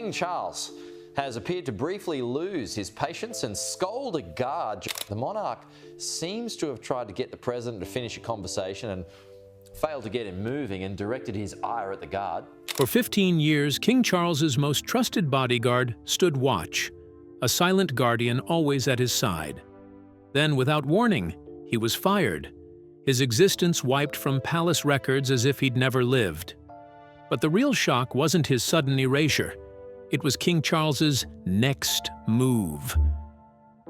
King Charles has appeared to briefly lose his patience and scold a guard. The monarch seems to have tried to get the president to finish a conversation and failed to get him moving and directed his ire at the guard. For 15 years, King Charles's most trusted bodyguard stood watch, a silent guardian always at his side. Then, without warning, he was fired, his existence wiped from palace records as if he'd never lived. But the real shock wasn't his sudden erasure. It was King Charles's next move.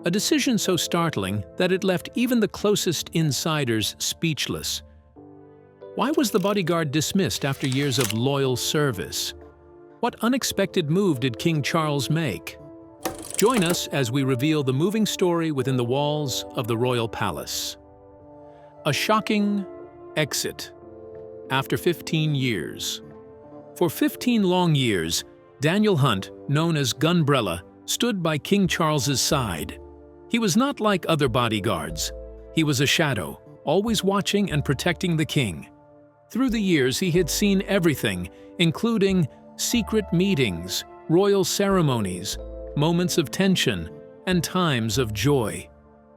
A decision so startling that it left even the closest insiders speechless. Why was the bodyguard dismissed after years of loyal service? What unexpected move did King Charles make? Join us as we reveal the moving story within the walls of the royal palace. A shocking exit after 15 years. For 15 long years, Daniel Hunt, known as Gunbrella, stood by King Charles's side. He was not like other bodyguards. He was a shadow, always watching and protecting the king. Through the years, he had seen everything, including secret meetings, royal ceremonies, moments of tension, and times of joy.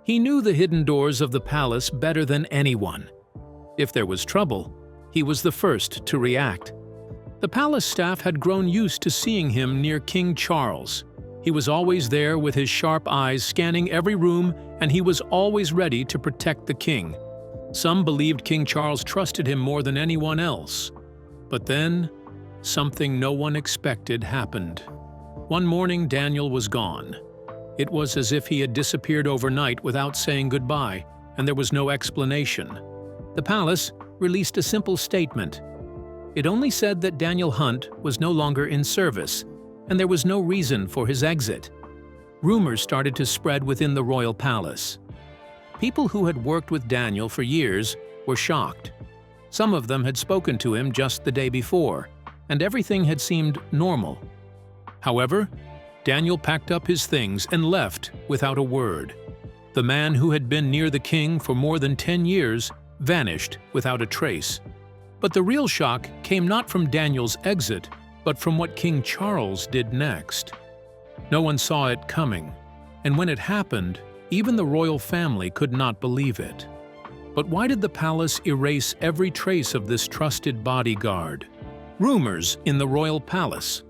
He knew the hidden doors of the palace better than anyone. If there was trouble, he was the first to react. The palace staff had grown used to seeing him near King Charles. He was always there with his sharp eyes scanning every room, and he was always ready to protect the king. Some believed King Charles trusted him more than anyone else. But then, something no one expected happened. One morning, Daniel was gone. It was as if he had disappeared overnight without saying goodbye, and there was no explanation. The palace released a simple statement. It only said that Daniel Hunt was no longer in service, and there was no reason for his exit. Rumors started to spread within the royal palace. People who had worked with Daniel for years were shocked. Some of them had spoken to him just the day before, and everything had seemed normal. However, Daniel packed up his things and left without a word. The man who had been near the king for more than 10 years vanished without a trace. But the real shock came not from Daniel's exit, but from what King Charles did next. No one saw it coming, and when it happened, even the royal family could not believe it. But why did the palace erase every trace of this trusted bodyguard? Rumors in the royal palace.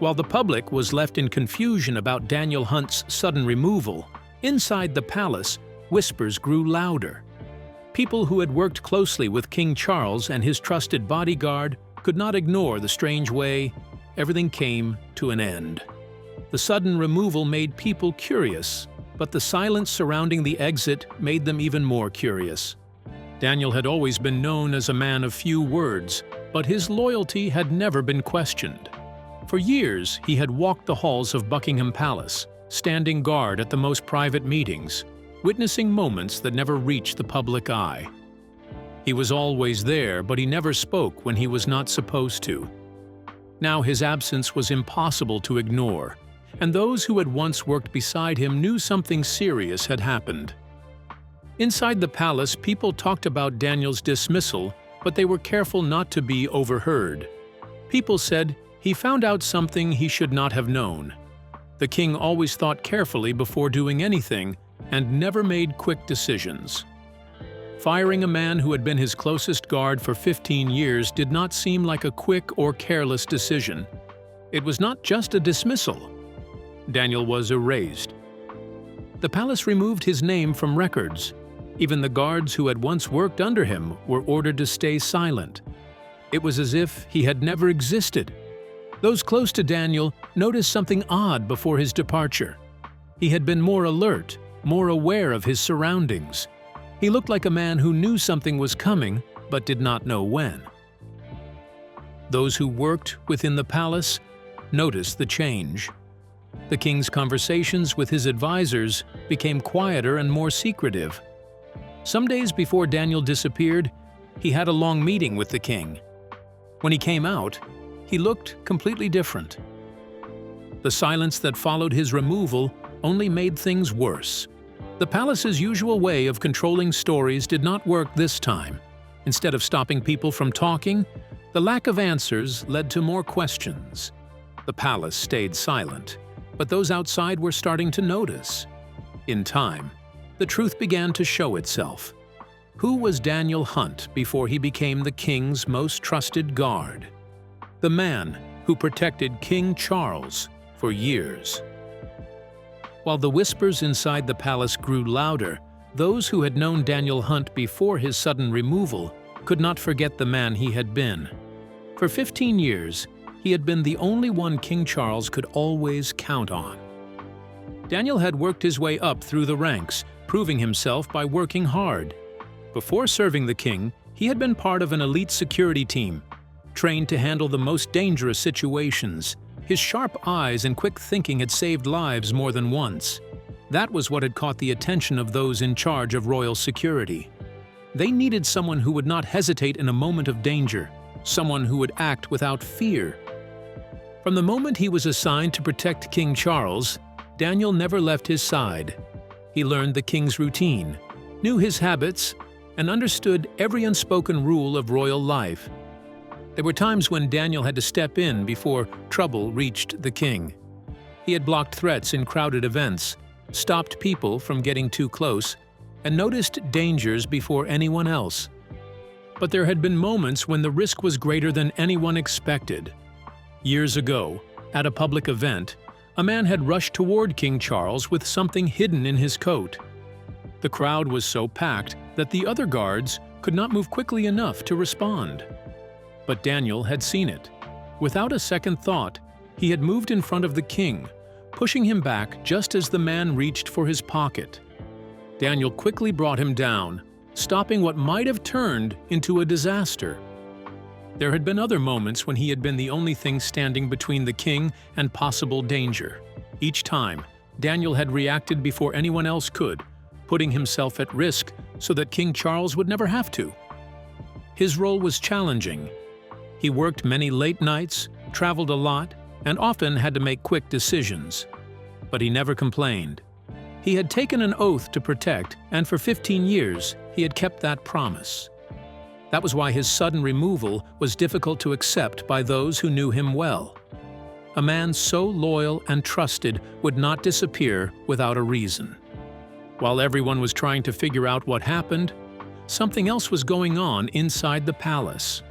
While the public was left in confusion about Daniel Hunt's sudden removal, inside the palace, whispers grew louder. People who had worked closely with King Charles and his trusted bodyguard could not ignore the strange way everything came to an end. The sudden removal made people curious, but the silence surrounding the exit made them even more curious. Daniel had always been known as a man of few words, but his loyalty had never been questioned. For years, he had walked the halls of Buckingham Palace, standing guard at the most private meetings, witnessing moments that never reached the public eye. He was always there, but he never spoke when he was not supposed to. Now his absence was impossible to ignore, and those who had once worked beside him knew something serious had happened. Inside the palace, people talked about Daniel's dismissal, but they were careful not to be overheard. People said he found out something he should not have known. The king always thought carefully before doing anything and never made quick decisions. Firing a man who had been his closest guard for 15 years did not seem like a quick or careless decision. It was not just a dismissal. Daniel was erased. The palace removed his name from records. Even the guards who had once worked under him were ordered to stay silent. It was as if he had never existed. Those close to Daniel noticed something odd before his departure. He had been more alert, more aware of his surroundings. He looked like a man who knew something was coming, but did not know when. Those who worked within the palace noticed the change. The king's conversations with his advisors became quieter and more secretive. Some days before Daniel disappeared, he had a long meeting with the king. When he came out, he looked completely different. The silence that followed his removal only made things worse. The palace's usual way of controlling stories did not work this time. Instead of stopping people from talking, the lack of answers led to more questions. The palace stayed silent, but those outside were starting to notice. In time, the truth began to show itself. Who was Daniel Hunt before he became the king's most trusted guard? The man who protected King Charles for years. While the whispers inside the palace grew louder, those who had known Daniel Hunt before his sudden removal could not forget the man he had been. For 15 years, he had been the only one King Charles could always count on. Daniel had worked his way up through the ranks, proving himself by working hard. Before serving the king, he had been part of an elite security team, trained to handle the most dangerous situations. His sharp eyes and quick thinking had saved lives more than once. That was what had caught the attention of those in charge of royal security. They needed someone who would not hesitate in a moment of danger, someone who would act without fear. From the moment he was assigned to protect King Charles, Daniel never left his side. He learned the king's routine, knew his habits, and understood every unspoken rule of royal life. There were times when Daniel had to step in before trouble reached the king. He had blocked threats in crowded events, stopped people from getting too close, and noticed dangers before anyone else. But there had been moments when the risk was greater than anyone expected. Years ago, at a public event, a man had rushed toward King Charles with something hidden in his coat. The crowd was so packed that the other guards could not move quickly enough to respond. But Daniel had seen it. Without a second thought, he had moved in front of the king, pushing him back just as the man reached for his pocket. Daniel quickly brought him down, stopping what might have turned into a disaster. There had been other moments when he had been the only thing standing between the king and possible danger. Each time, Daniel had reacted before anyone else could, putting himself at risk so that King Charles would never have to. His role was challenging. He worked many late nights, traveled a lot, and often had to make quick decisions. But he never complained. He had taken an oath to protect, and for 15 years, he had kept that promise. That was why his sudden removal was difficult to accept by those who knew him well. A man so loyal and trusted would not disappear without a reason. While everyone was trying to figure out what happened, something else was going on inside the palace.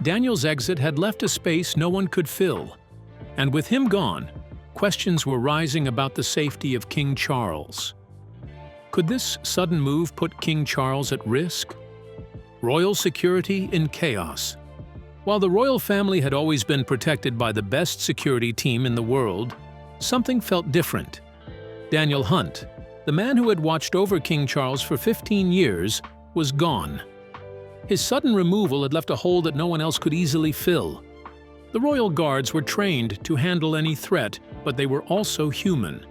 Daniel's exit had left a space no one could fill, and with him gone, questions were rising about the safety of King Charles. Could this sudden move put King Charles at risk? Royal security in chaos. While the royal family had always been protected by the best security team in the world, something felt different. Daniel Hunt, the man who had watched over King Charles for 15 years, was gone. His sudden removal had left a hole that no one else could easily fill. The royal guards were trained to handle any threat, but they were also human.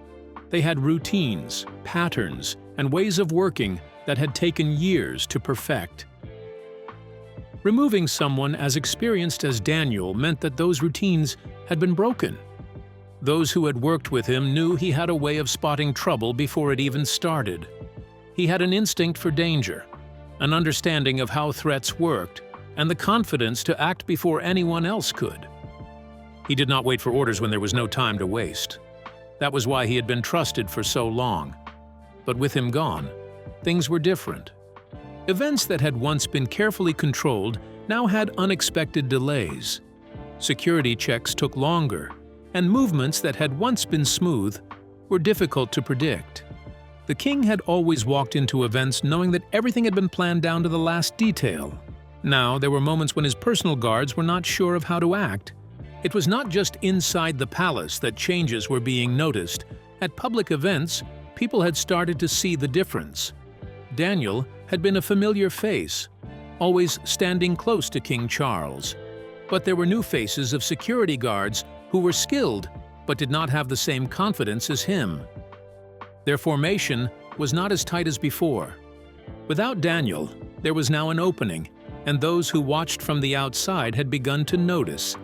They had routines, patterns, and ways of working that had taken years to perfect. Removing someone as experienced as Daniel meant that those routines had been broken. Those who had worked with him knew he had a way of spotting trouble before it even started. He had an instinct for danger, an understanding of how threats worked, and the confidence to act before anyone else could. He did not wait for orders when there was no time to waste. That was why he had been trusted for so long. But with him gone, things were different. Events that had once been carefully controlled now had unexpected delays. Security checks took longer, and movements that had once been smooth were difficult to predict. The king had always walked into events knowing that everything had been planned down to the last detail. Now, there were moments when his personal guards were not sure of how to act. It was not just inside the palace that changes were being noticed. At public events, people had started to see the difference. Daniel had been a familiar face, always standing close to King Charles. But there were new faces of security guards who were skilled but did not have the same confidence as him. Their formation was not as tight as before. Without Daniel, there was now an opening, and those who watched from the outside had begun to notice.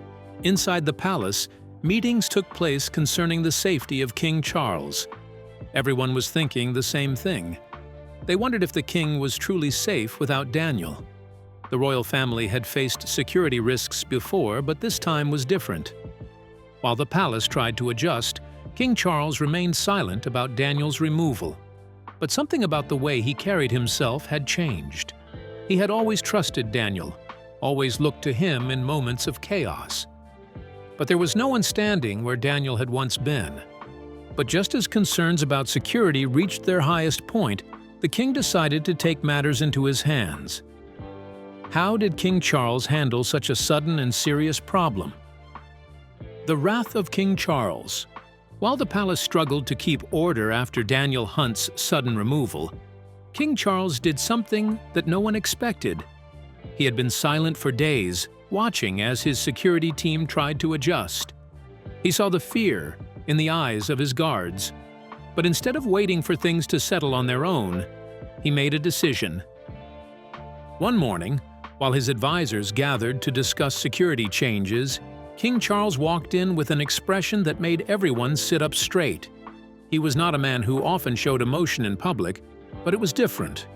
Inside the palace, meetings took place concerning the safety of King Charles. Everyone was thinking the same thing. They wondered if the king was truly safe without Daniel. The royal family had faced security risks before, but this time was different. While the palace tried to adjust, King Charles remained silent about Daniel's removal. But something about the way he carried himself had changed. He had always trusted Daniel, always looked to him in moments of chaos. But there was no one standing where Daniel had once been. But just as concerns about security reached their highest point, the king decided to take matters into his hands. How did King Charles handle such a sudden and serious problem? The wrath of King Charles. While the palace struggled to keep order after Daniel Hunt's sudden removal, King Charles did something that no one expected. He had been silent for days, watching as his security team tried to adjust. He saw the fear in the eyes of his guards. But instead of waiting for things to settle on their own, he made a decision. One morning, while his advisors gathered to discuss security changes, King Charles walked in with an expression that made everyone sit up straight. He was not a man who often showed emotion in public, but it was different.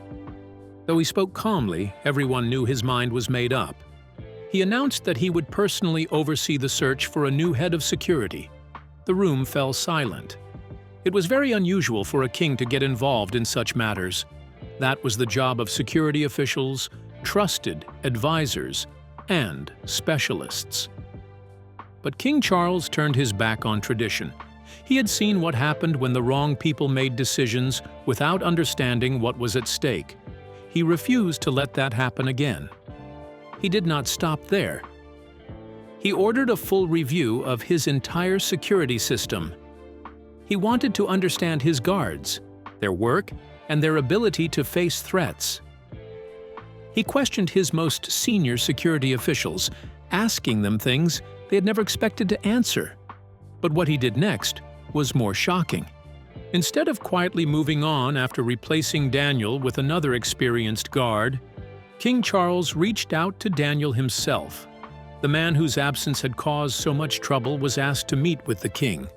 Though he spoke calmly, everyone knew his mind was made up. He announced that he would personally oversee the search for a new head of security. The room fell silent. It was very unusual for a king to get involved in such matters. That was the job of security officials, trusted advisors, and specialists. But King Charles turned his back on tradition. He had seen what happened when the wrong people made decisions without understanding what was at stake. He refused to let that happen again. He did not stop there. He ordered a full review of his entire security system. He wanted to understand his guards, their work, and their ability to face threats. He questioned his most senior security officials, asking them things they had never expected to answer. But what he did next was more shocking. Instead of quietly moving on after replacing Daniel with another experienced guard, King Charles reached out to Daniel himself. The man whose absence had caused so much trouble was asked to meet with the king.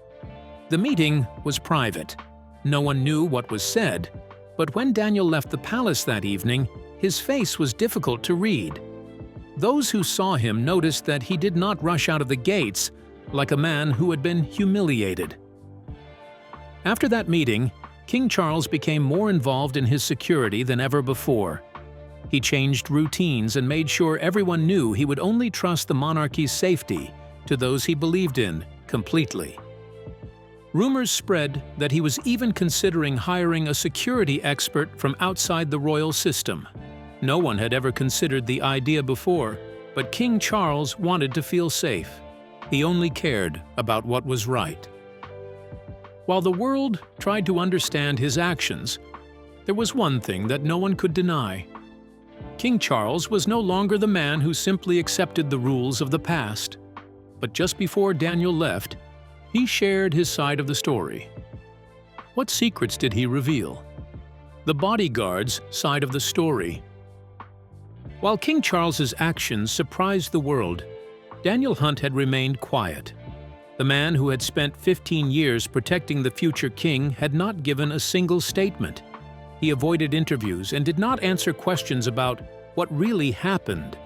The meeting was private. No one knew what was said, but when Daniel left the palace that evening, his face was difficult to read. Those who saw him noticed that he did not rush out of the gates like a man who had been humiliated. After that meeting, King Charles became more involved in his security than ever before. He changed routines and made sure everyone knew he would only trust the monarchy's safety to those he believed in completely. Rumors spread that he was even considering hiring a security expert from outside the royal system. No one had ever considered the idea before, but King Charles wanted to feel safe. He only cared about what was right. While the world tried to understand his actions, there was one thing that no one could deny. King Charles was no longer the man who simply accepted the rules of the past. But just before Daniel left, he shared his side of the story. What secrets did he reveal? The Bodyguard's side of the story. While King Charles's actions surprised the world, Daniel Hunt had remained quiet. The man who had spent 15 years protecting the future king had not given a single statement. He avoided interviews and did not answer questions about what really happened.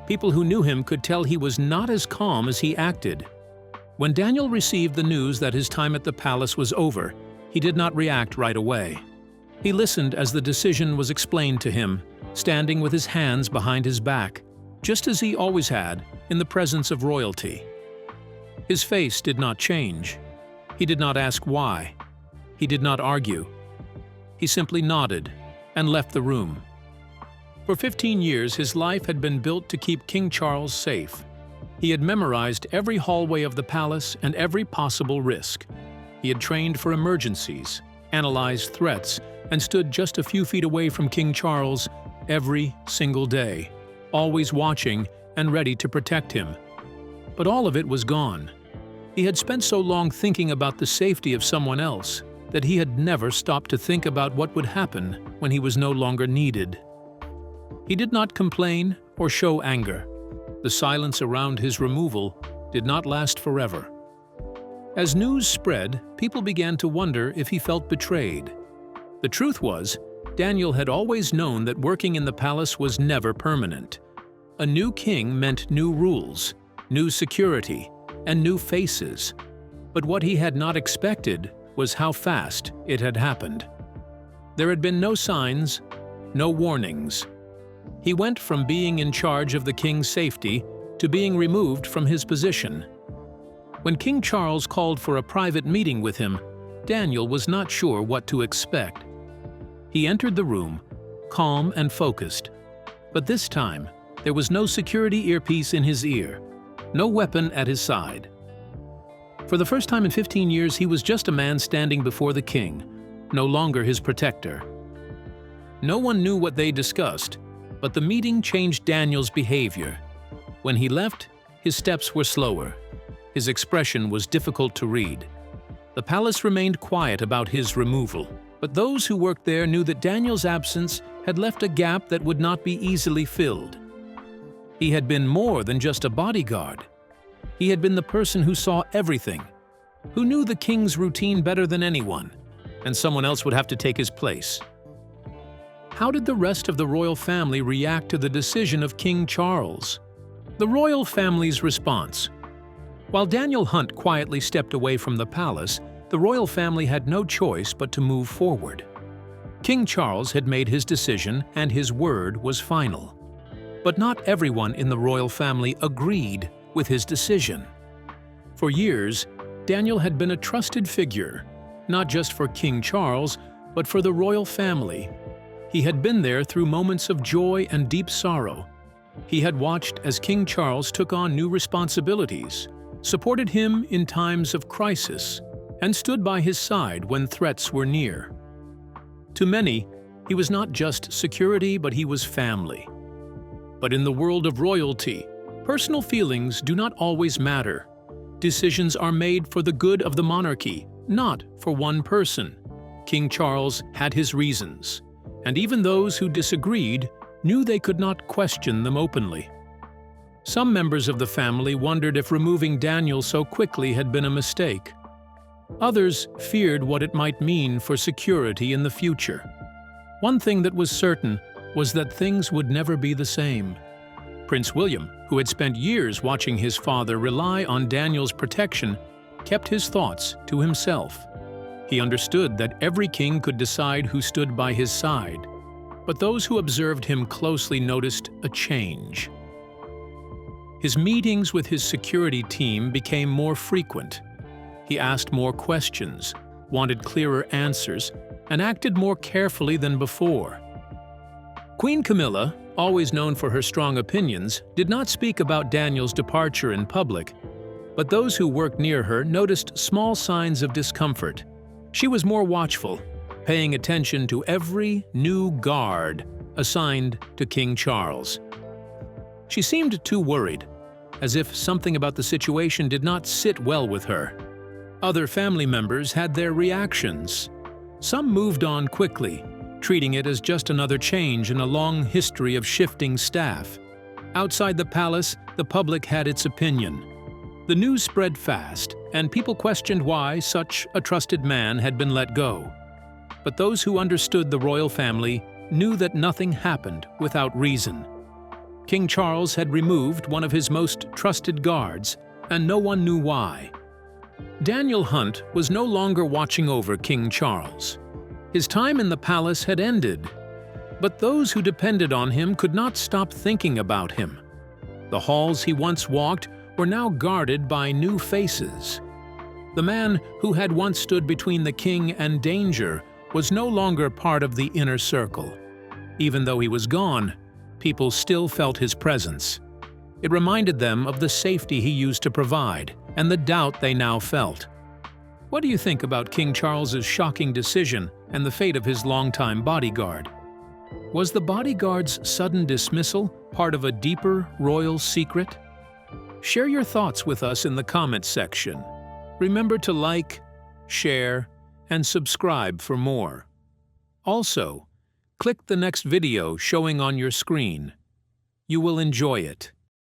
People who knew him could tell he was not as calm as he acted. When Daniel received the news that his time at the palace was over, he did not react right away. He listened as the decision was explained to him, standing with his hands behind his back, just as he always had in the presence of royalty. His face did not change. He did not ask why. He did not argue. He simply nodded and left the room. For 15 years, his life had been built to keep King Charles safe. He had memorized every hallway of the palace and every possible risk. He had trained for emergencies, analyzed threats, and stood just a few feet away from King Charles every single day, always watching and ready to protect him. But all of it was gone. He had spent so long thinking about the safety of someone else that he had never stopped to think about what would happen when he was no longer needed. He did not complain or show anger. The silence around his removal did not last forever. As news spread, people began to wonder if he felt betrayed. The truth was, Daniel had always known that working in the palace was never permanent. A new king meant new rules, new security, and new faces. But what he had not expected was how fast it had happened. There had been no signs, no warnings. He went from being in charge of the king's safety to being removed from his position. When King Charles called for a private meeting with him, Daniel was not sure what to expect. He entered the room, calm and focused. But this time, there was no security earpiece in his ear, no weapon at his side. For the first time in 15 years, he was just a man standing before the king, no longer his protector. No one knew what they discussed, but the meeting changed Daniel's behavior. When he left, his steps were slower. His expression was difficult to read. The palace remained quiet about his removal, but those who worked there knew that Daniel's absence had left a gap that would not be easily filled. He had been more than just a bodyguard. He had been the person who saw everything, who knew the king's routine better than anyone, and someone else would have to take his place. How did the rest of the royal family react to the decision of King Charles? The royal family's response. While Daniel Hunt quietly stepped away from the palace, the royal family had no choice but to move forward. King Charles had made his decision, and his word was final. But not everyone in the royal family agreed with his decision. For years, Daniel had been a trusted figure, not just for King Charles, but for the royal family. He had been there through moments of joy and deep sorrow. He had watched as King Charles took on new responsibilities, supported him in times of crisis, and stood by his side when threats were near. To many, he was not just security, but he was family. But in the world of royalty, personal feelings do not always matter. Decisions are made for the good of the monarchy, not for one person. King Charles had his reasons, and even those who disagreed knew they could not question them openly. Some members of the family wondered if removing Daniel so quickly had been a mistake. Others feared what it might mean for security in the future. One thing that was certain was that things would never be the same. Prince William, who had spent years watching his father rely on Daniel's protection, kept his thoughts to himself. He understood that every king could decide who stood by his side, but those who observed him closely noticed a change. His meetings with his security team became more frequent. He asked more questions, wanted clearer answers, and acted more carefully than before. Queen Camilla, always known for her strong opinions, did not speak about Daniel's departure in public, but those who worked near her noticed small signs of discomfort. She was more watchful, paying attention to every new guard assigned to King Charles. She seemed too worried, as if something about the situation did not sit well with her. Other family members had their reactions. Some moved on quickly, treating it as just another change in a long history of shifting staff. Outside the palace, the public had its opinion. The news spread fast, and people questioned why such a trusted man had been let go. But those who understood the royal family knew that nothing happened without reason. King Charles had removed one of his most trusted guards, and no one knew why. Daniel Hunt was no longer watching over King Charles. His time in the palace had ended, but those who depended on him could not stop thinking about him. The halls he once walked were now guarded by new faces. The man who had once stood between the king and danger was no longer part of the inner circle. Even though he was gone, people still felt his presence. It reminded them of the safety he used to provide and the doubt they now felt. What do you think about King Charles's shocking decision and the fate of his longtime bodyguard? Was the bodyguard's sudden dismissal part of a deeper royal secret? Share your thoughts with us in the comments section. Remember to like, share, and subscribe for more. Also, click the next video showing on your screen. You will enjoy it.